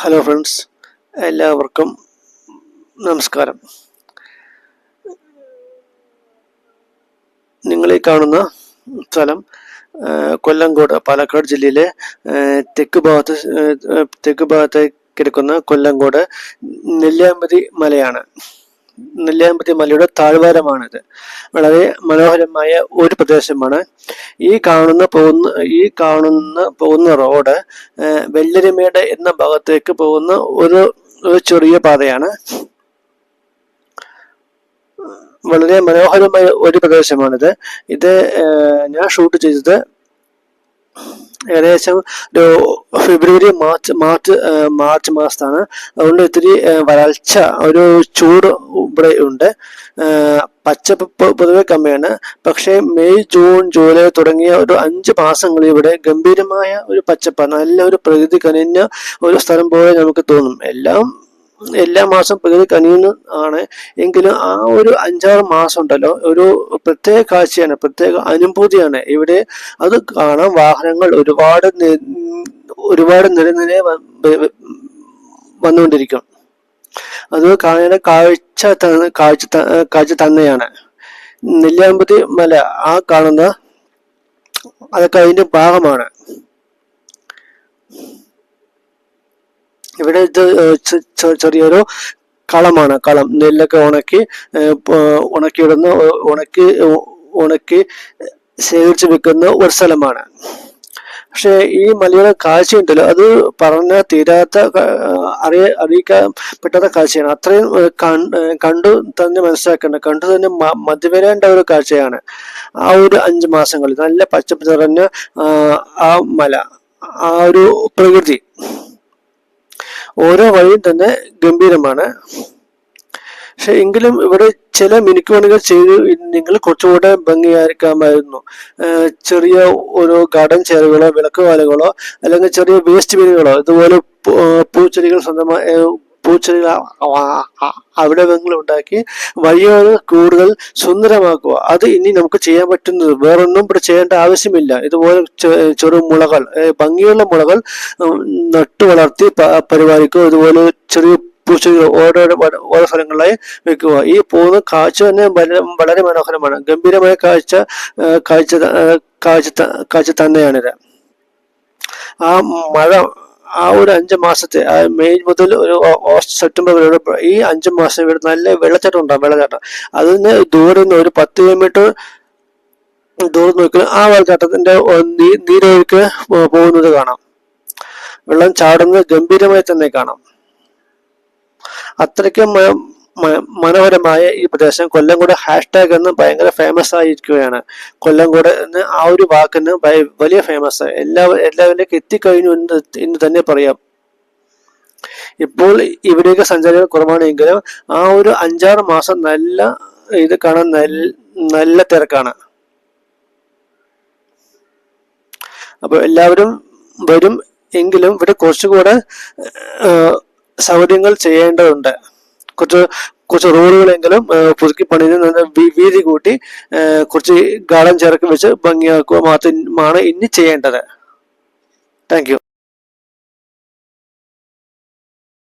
Hello friends, എല്ലാവർക്കും നമസ്കാരം. നിങ്ങളീ കാണുന്ന സ്ഥലം കൊല്ലങ്കോട്, പാലക്കാട് ജില്ലയിലെ തെക്ക് ഭാഗത്ത് കിടക്കുന്ന കൊല്ലങ്കോട് നെല്ലിയാമ്പതി മലയാണ്. നെല്ലിയാമ്പതി മലയുടെ താഴ്വാരമാണിത്. വളരെ മനോഹരമായ ഒരു പ്രദേശമാണ്. ഈ കാണുന്ന പോകുന്ന റോഡ് വെള്ളരിമേട് എന്ന ഭാഗത്തേക്ക് പോകുന്ന ഒരു ചെറിയ പാതയാണ്. വളരെ മനോഹരമായ ഒരു പ്രദേശമാണിത്. ഇത് ഞാൻ ഷൂട്ട് ചെയ്തത് ഏകദേശം ഒരു ഫെബ്രുവരി മാർച്ച് മാസത്താണ്. അതുകൊണ്ട് ഇത്തിരി വരൾച്ച, ഒരു ചൂട് ഇവിടെ ഉണ്ട്. പച്ചപ്പ് പൊതുവെ കമ്മിയാണ്. പക്ഷേ മെയ്, ജൂൺ, ജൂലൈ തുടങ്ങിയ ഒരു 5 മാസങ്ങളിൽ ഇവിടെ ഗംഭീരമായ ഒരു പച്ചപ്പാണ്. നല്ല ഒരു പ്രകൃതി കനിഞ്ഞ ഒരു സ്ഥലം പോലെ നമുക്ക് തോന്നും. എല്ലാ മാസം പ്രകൃതി കനിയുന്ന ആണ്. എങ്കിലും ആ ഒരു 5-6 മാസം ഉണ്ടല്ലോ, ഒരു പ്രത്യേക കാഴ്ചയാണ്, പ്രത്യേക അനുഭൂതിയാണ് ഇവിടെ. അത് കാണാൻ വാഹനങ്ങൾ ഒരുപാട് നിരനിര വന്നുകൊണ്ടിരിക്കും. അത് കാണാൻ കാഴ്ച തന്നെയാണ്. നെല്ലിയാമ്പതി മല ആ കാണുന്ന അതൊക്കെ അതിന്റെ ഭാഗമാണ്. ഇവിടെ ചെറിയൊരു കളമാണ്. കളം നെല്ലൊക്കെ ഉണക്കി ശേഖരിച്ചു വെക്കുന്ന ഒരു സ്ഥലമാണ്. പക്ഷെ ഈ മലയുടെ കാഴ്ചയുണ്ടല്ലോ, അത് പറഞ്ഞാൽ തീരാത്ത, അറിയിക്കാൻ പറ്റാത്ത കാഴ്ചയാണ്. അത്രയും കണ്ടു തന്നെ കണ്ടു തന്നെ മതിവരേണ്ട ഒരു കാഴ്ചയാണ്. ആ ഒരു 5 മാസങ്ങളിൽ നല്ല പച്ചപ്പ് നിറഞ്ഞ ആ മല, ആ ഒരു പ്രകൃതി, ഓരോ വഴിയും തന്നെ ഗംഭീരമാണ്. പക്ഷെ എങ്കിലും ഇവിടെ ചില മിനുക്കുപണികൾ ചെയ്ത് നിങ്ങൾ കുറച്ചുകൂടെ ഭംഗിയായിരിക്കാമായിരുന്നു. ചെറിയ ഓരോ ഗാർഡൻ ചെയറുകളോ വിളക്കുകാലുകളോ അല്ലെങ്കിൽ ചെറിയ വേസ്റ്റ് ബിന്നുകളോ ഇതുപോലെ പൂച്ചെടികൾ അവിടെ ഉണ്ടാക്കി വഴിയോട് കൂടുതൽ സുന്ദരമാക്കുക. അത് ഇനി നമുക്ക് ചെയ്യാൻ പറ്റുന്നത്, വേറൊന്നും ഇവിടെ ചെയ്യേണ്ട ആവശ്യമില്ല. ഇതുപോലെ ചെറു മുളകൾ, ഭംഗിയുള്ള മുളകൾ നട്ടു വളർത്തി പരിപാലിക്കുക. ഇതുപോലെ ചെറിയ പൂച്ചെടികൾ ഓരോ സ്ഥലങ്ങളിലായി വെക്കുക. ഈ പോകുന്ന കാഴ്ച തന്നെ വളരെ മനോഹരമാണ്. ഗംഭീരമായ കാഴ്ച തന്നെയാണിത്. ആ മഴ, ആ ഒരു 5 മാസത്തെ, മെയ് മുതൽ ഒരു സെപ്റ്റംബർ വരെ ഈ 5 മാസം ഇവിടെ നല്ല വെള്ളച്ചാട്ടം ഉണ്ടാകും. അതിന് ദൂരെ നിന്ന് ഒരു 10 കിലോമീറ്റർ ദൂരം നോക്കി ആ വെള്ളച്ചാട്ടത്തിന്റെ നീരൊഴുക്ക് പോകുന്നത് കാണാം. വെള്ളം ചാടുന്നത് ഗംഭീരമായി തന്നെ കാണാം. അത്രയ്ക്ക് മനോഹരമായ ഈ പ്രദേശം കൊല്ലങ്കോട് ഹാഷ്ടാഗ് എന്ന് ഭയങ്കര ഫേമസ് ആയിരിക്കുകയാണ്. കൊല്ലങ്കോട് എന്ന് ആ ഒരു വാക്കിന് വലിയ ഫേമസ്, എല്ലാവരിലേക്ക് എത്തിക്കഴിഞ്ഞു എന്ന് തന്നെ പറയാം. ഇപ്പോൾ ഇവിടെയൊക്കെ സഞ്ചാരികൾ കുറവാണെങ്കിലും ആ ഒരു 5-6 മാസം ഇത് കാണാൻ നല്ല തിരക്കാണ്. അപ്പൊ എല്ലാവരും വരും. എങ്കിലും ഇവിടെ കുറച്ചുകൂടെ സൗകര്യങ്ങൾ ചെയ്യേണ്ടതുണ്ട്. കുറച്ച് റോഡുകളെങ്കിലും പുതുക്കി പണിത് വീതി കൂട്ടി കുറച്ച് ഗാർഡൻ ചേർക്കി വെച്ച് ഭംഗിയാക്കുക മാത്രമാണ് ഇനി ചെയ്യേണ്ടത്. Thank you.